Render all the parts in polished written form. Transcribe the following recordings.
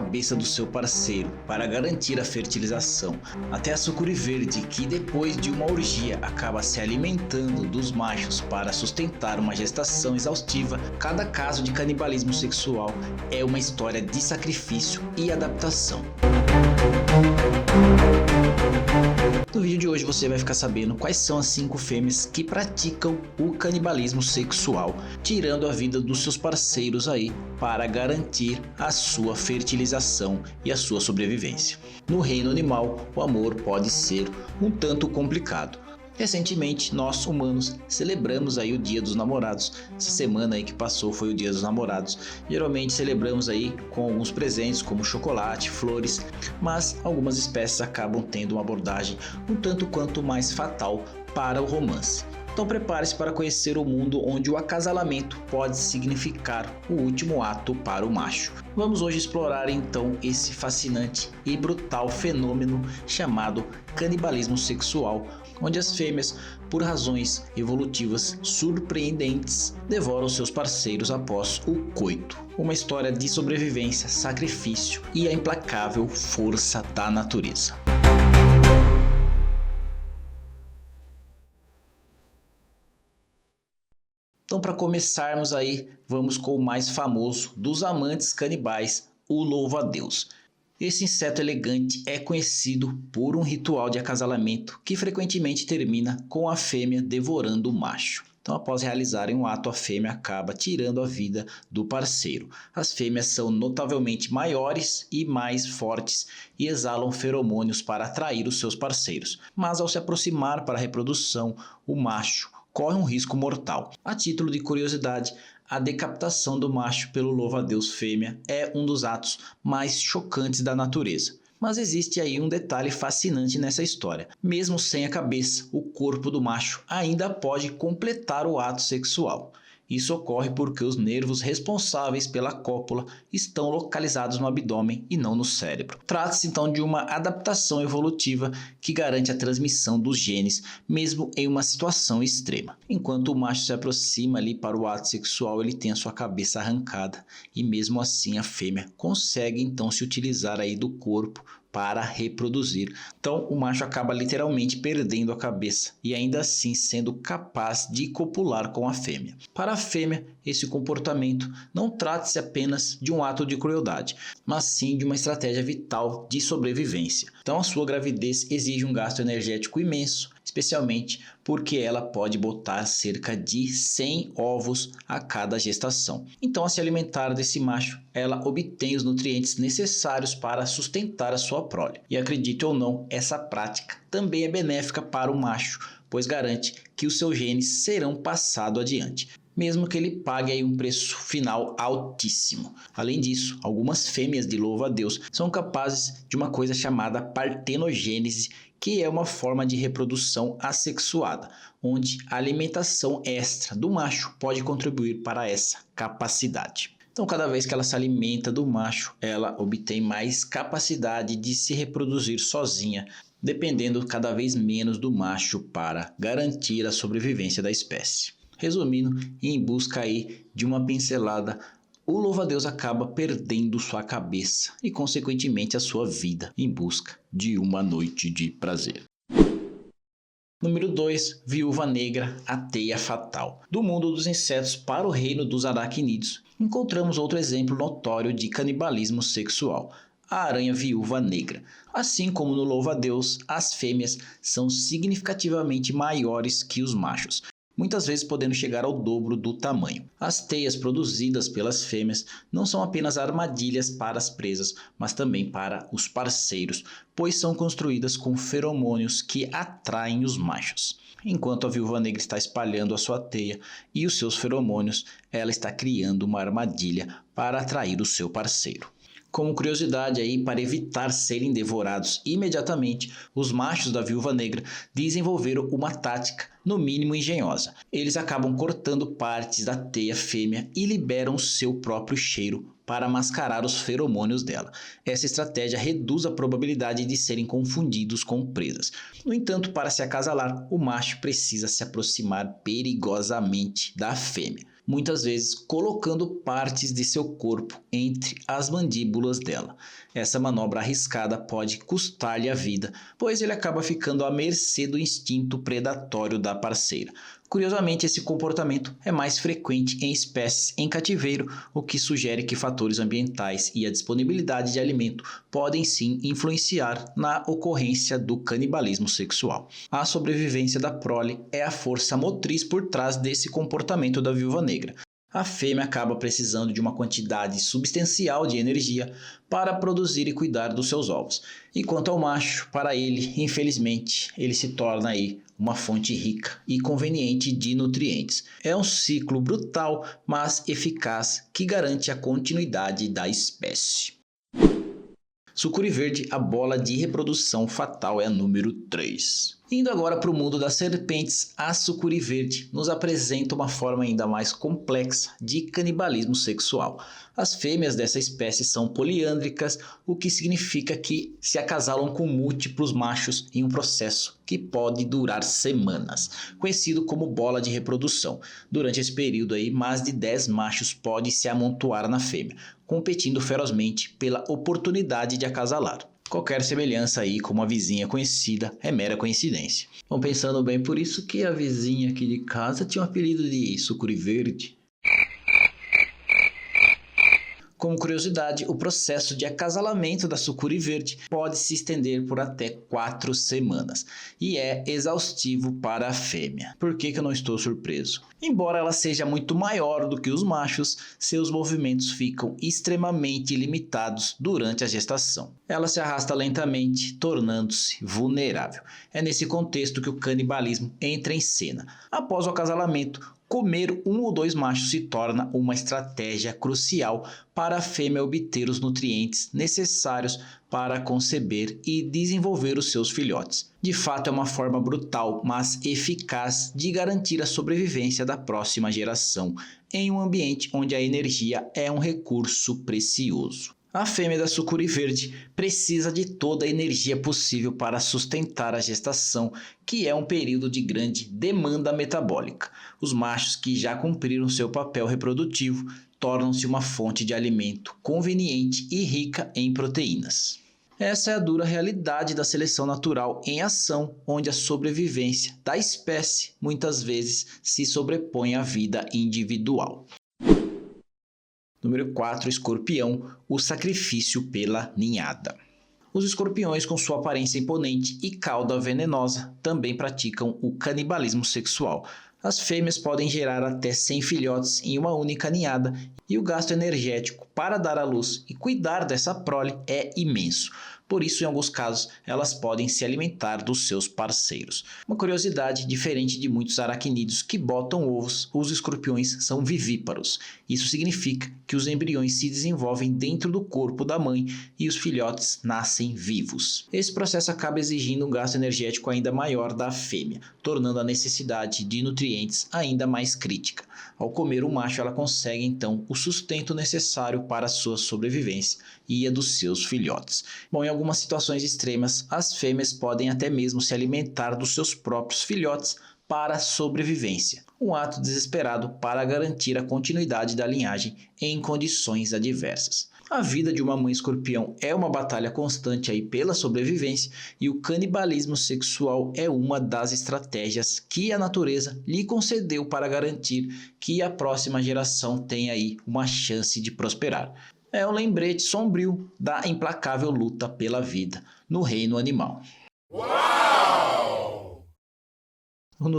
cabeça do seu parceiro para garantir a fertilização, até a sucuri verde que depois de uma orgia acaba se alimentando dos machos para sustentar uma gestação exaustiva, cada caso de canibalismo sexual é uma história de sacrifício e adaptação. No vídeo de hoje você vai ficar sabendo quais são as 5 fêmeas que praticam o canibalismo sexual, tirando a vida dos seus parceiros aí para garantir a sua fertilização e a sua sobrevivência. No reino animal, o amor pode ser um tanto complicado. Recentemente, nós humanos celebramos aí o Dia dos Namorados. Essa semana aí que passou foi o Dia dos Namorados. Geralmente celebramos aí com alguns presentes como chocolate, flores, mas algumas espécies acabam tendo uma abordagem um tanto quanto mais fatal para o romance. Então prepare-se para conhecer o mundo onde o acasalamento pode significar o último ato para o macho. Vamos hoje explorar então esse fascinante e brutal fenômeno chamado canibalismo sexual, onde as fêmeas, por razões evolutivas surpreendentes, devoram seus parceiros após o coito. Uma história de sobrevivência, sacrifício e a implacável força da natureza. Então, para começarmos aí, vamos com o mais famoso dos amantes canibais, o louva-a-Deus. Esse inseto elegante é conhecido por um ritual de acasalamento que frequentemente termina com a fêmea devorando o macho. Então, após realizarem um ato, a fêmea acaba tirando a vida do parceiro. As fêmeas são notavelmente maiores e mais fortes e exalam feromônios para atrair os seus parceiros. Mas ao se aproximar para a reprodução, o macho corre um risco mortal. A título de curiosidade, a decapitação do macho pelo louva-a-Deus fêmea é um dos atos mais chocantes da natureza. Mas existe aí um detalhe fascinante nessa história. Mesmo sem a cabeça, o corpo do macho ainda pode completar o ato sexual. Isso ocorre porque os nervos responsáveis pela cópula estão localizados no abdômen e não no cérebro. Trata-se então de uma adaptação evolutiva que garante a transmissão dos genes, mesmo em uma situação extrema. Enquanto o macho se aproxima ali para o ato sexual, ele tem a sua cabeça arrancada e mesmo assim a fêmea consegue então se utilizar aí do corpo para reproduzir. Então o macho acaba literalmente perdendo a cabeça e ainda assim sendo capaz de copular com a fêmea. Para a fêmea, esse comportamento não trata-se apenas de um ato de crueldade, mas sim de uma estratégia vital de sobrevivência. Então a sua gravidez exige um gasto energético imenso, especialmente porque ela pode botar cerca de 100 ovos a cada gestação. Então, ao se alimentar desse macho, ela obtém os nutrientes necessários para sustentar a sua prole. E acredite ou não, essa prática também é benéfica para o macho, pois garante que os seus genes serão passados adiante, mesmo que ele pague aí um preço final altíssimo. Além disso, algumas fêmeas de louva-a-Deus são capazes de uma coisa chamada partenogênese, que é uma forma de reprodução assexuada, onde a alimentação extra do macho pode contribuir para essa capacidade. Então, cada vez que ela se alimenta do macho, ela obtém mais capacidade de se reproduzir sozinha, dependendo cada vez menos do macho para garantir a sobrevivência da espécie. Resumindo, em busca aí de uma pincelada, o louva-a-Deus acaba perdendo sua cabeça e consequentemente a sua vida em busca de uma noite de prazer. Número 2. Viúva Negra, a teia fatal. Do mundo dos insetos para o reino dos aracnídeos, encontramos outro exemplo notório de canibalismo sexual, a aranha viúva negra. Assim como no louva-a-Deus, as fêmeas são significativamente maiores que os machos, muitas vezes podendo chegar ao dobro do tamanho. As teias produzidas pelas fêmeas não são apenas armadilhas para as presas, mas também para os parceiros, pois são construídas com feromônios que atraem os machos. Enquanto a viúva negra está espalhando a sua teia e os seus feromônios, ela está criando uma armadilha para atrair o seu parceiro. Como curiosidade aí, para evitar serem devorados imediatamente, os machos da viúva negra desenvolveram uma tática no mínimo engenhosa. Eles acabam cortando partes da teia fêmea e liberam seu próprio cheiro para mascarar os feromônios dela. Essa estratégia reduz a probabilidade de serem confundidos com presas. No entanto, para se acasalar, o macho precisa se aproximar perigosamente da fêmea. muitas vezes colocando partes de seu corpo entre as mandíbulas dela. Essa manobra arriscada pode custar-lhe a vida, pois ele acaba ficando à mercê do instinto predatório da parceira. Curiosamente, esse comportamento é mais frequente em espécies em cativeiro, o que sugere que fatores ambientais e a disponibilidade de alimento podem sim influenciar na ocorrência do canibalismo sexual. A sobrevivência da prole é a força motriz por trás desse comportamento da viúva negra. A fêmea acaba precisando de uma quantidade substancial de energia para produzir e cuidar dos seus ovos. E quanto ao macho, para ele, infelizmente, ele se torna aí uma fonte rica e conveniente de nutrientes. É um ciclo brutal, mas eficaz, que garante a continuidade da espécie. Sucuri verde, a bola de reprodução fatal é a número 3. Indo agora para o mundo das serpentes, a sucuri verde nos apresenta uma forma ainda mais complexa de canibalismo sexual. As fêmeas dessa espécie são poliândricas, o que significa que se acasalam com múltiplos machos em um processo que pode durar semanas, conhecido como bola de reprodução. Durante esse período aí, mais de 10 machos podem se amontoar na fêmea, competindo ferozmente pela oportunidade de acasalar. Qualquer semelhança aí com uma vizinha conhecida é mera coincidência. Vão pensando bem, por isso que a vizinha aqui de casa tinha o apelido de sucuri verde. Como curiosidade, o processo de acasalamento da sucuri verde pode se estender por até 4 semanas e é exaustivo para a fêmea. Por que eu não estou surpreso? Embora ela seja muito maior do que os machos, seus movimentos ficam extremamente limitados durante a gestação. Ela se arrasta lentamente, tornando-se vulnerável. É nesse contexto que o canibalismo entra em cena. Após o acasalamento, comer um ou dois machos se torna uma estratégia crucial para a fêmea obter os nutrientes necessários para conceber e desenvolver os seus filhotes. De fato, é uma forma brutal, mas eficaz de garantir a sobrevivência da próxima geração em um ambiente onde a energia é um recurso precioso. A fêmea da sucuri verde precisa de toda a energia possível para sustentar a gestação, que é um período de grande demanda metabólica. Os machos que já cumpriram seu papel reprodutivo tornam-se uma fonte de alimento conveniente e rica em proteínas. Essa é a dura realidade da seleção natural em ação, onde a sobrevivência da espécie muitas vezes se sobrepõe à vida individual. Número 4. Escorpião, o sacrifício pela ninhada. Os escorpiões, com sua aparência imponente e cauda venenosa, também praticam o canibalismo sexual. As fêmeas podem gerar até 100 filhotes em uma única ninhada e o gasto energético para dar à luz e cuidar dessa prole é imenso. Por isso, em alguns casos, elas podem se alimentar dos seus parceiros. Uma curiosidade, diferente de muitos aracnídeos que botam ovos, os escorpiões são vivíparos. Isso significa que os embriões se desenvolvem dentro do corpo da mãe e os filhotes nascem vivos. Esse processo acaba exigindo um gasto energético ainda maior da fêmea, tornando a necessidade de nutrientes ainda mais crítica. Ao comer o macho, ela consegue então o sustento necessário para a sua sobrevivência e a dos seus filhotes. Bom, em algumas situações extremas, as fêmeas podem até mesmo se alimentar dos seus próprios filhotes para a sobrevivência, um ato desesperado para garantir a continuidade da linhagem em condições adversas. A vida de uma mãe escorpião é uma batalha constante aí pela sobrevivência e o canibalismo sexual é uma das estratégias que a natureza lhe concedeu para garantir que a próxima geração tenha aí uma chance de prosperar. É um lembrete sombrio da implacável luta pela vida no reino animal.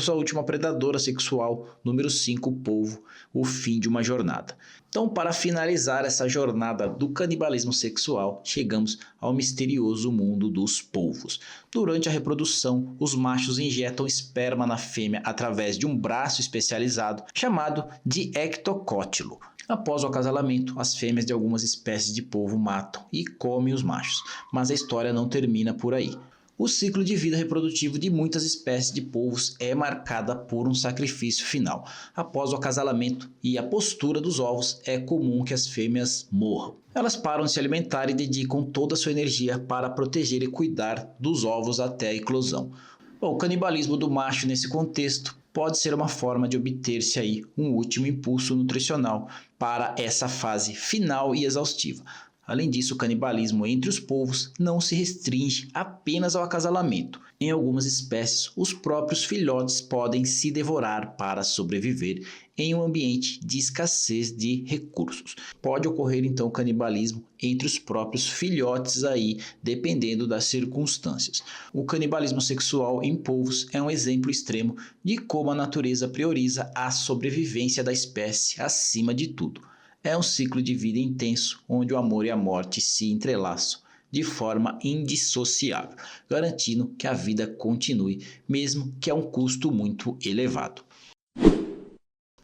Sua última predadora sexual, número 5, o polvo, o fim de uma jornada. Então, para finalizar essa jornada do canibalismo sexual, chegamos ao misterioso mundo dos polvos. Durante a reprodução, os machos injetam esperma na fêmea através de um braço especializado chamado de ectocótilo. Após o acasalamento, as fêmeas de algumas espécies de polvo matam e comem os machos, mas a história não termina por aí. O ciclo de vida reprodutivo de muitas espécies de polvos é marcada por um sacrifício final. Após o acasalamento e a postura dos ovos, é comum que as fêmeas morram. Elas param de se alimentar e dedicam toda a sua energia para proteger e cuidar dos ovos até a eclosão. Bom, o canibalismo do macho nesse contexto pode ser uma forma de obter-se aí um último impulso nutricional para essa fase final e exaustiva. Além disso, o canibalismo entre os povos não se restringe apenas ao acasalamento. Em algumas espécies, os próprios filhotes podem se devorar para sobreviver em um ambiente de escassez de recursos. Pode ocorrer então o canibalismo entre os próprios filhotes aí, dependendo das circunstâncias. O canibalismo sexual em polvos é um exemplo extremo de como a natureza prioriza a sobrevivência da espécie acima de tudo. É um ciclo de vida intenso, onde o amor e a morte se entrelaçam de forma indissociável, garantindo que a vida continue, mesmo que a um custo muito elevado.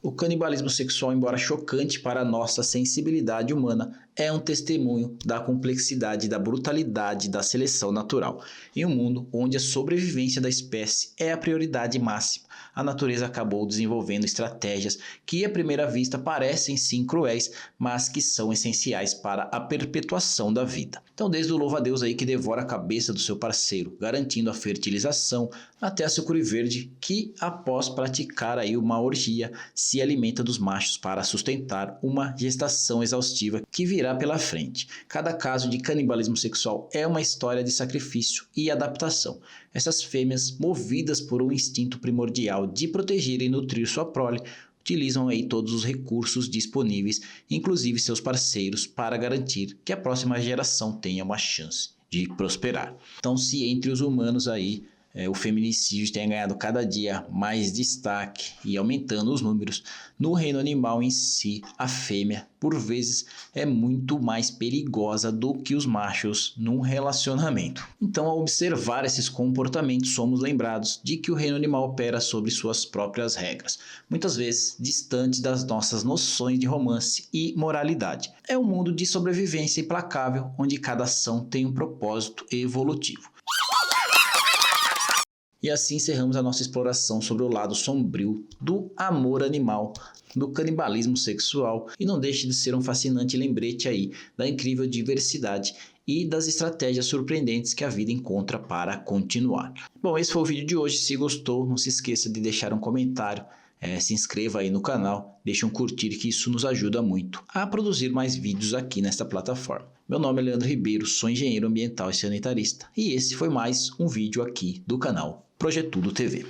O canibalismo sexual, embora chocante para a nossa sensibilidade humana, é um testemunho da complexidade e da brutalidade da seleção natural. Em um mundo onde a sobrevivência da espécie é a prioridade máxima, a natureza acabou desenvolvendo estratégias que à primeira vista parecem sim cruéis, mas que são essenciais para a perpetuação da vida. Então, desde o louva-a-Deus aí que devora a cabeça do seu parceiro, garantindo a fertilização, até a sucuri verde que, após praticar aí uma orgia, se alimenta dos machos para sustentar uma gestação exaustiva que virá pela frente. Cada caso de canibalismo sexual é uma história de sacrifício e adaptação. Essas fêmeas, movidas por um instinto primordial de proteger e nutrir sua prole, utilizam aí todos os recursos disponíveis, inclusive seus parceiros, para garantir que a próxima geração tenha uma chance de prosperar. Então, se entre os humanos aí o feminicídio tem ganhado cada dia mais destaque e aumentando os números, no reino animal em si, a fêmea, por vezes, é muito mais perigosa do que os machos num relacionamento. Então, ao observar esses comportamentos, somos lembrados de que o reino animal opera sobre suas próprias regras, muitas vezes distantes das nossas noções de romance e moralidade. É um mundo de sobrevivência implacável, onde cada ação tem um propósito evolutivo. E assim encerramos a nossa exploração sobre o lado sombrio do amor animal, do canibalismo sexual, e não deixe de ser um fascinante lembrete aí da incrível diversidade e das estratégias surpreendentes que a vida encontra para continuar. Bom, esse foi o vídeo de hoje. Se gostou, não se esqueça de deixar um comentário, se inscreva aí no canal, deixe um curtir que isso nos ajuda muito a produzir mais vídeos aqui nesta plataforma. Meu nome é Leandro Ribeiro, sou engenheiro ambiental e sanitarista e esse foi mais um vídeo aqui do canal Projetudo TV.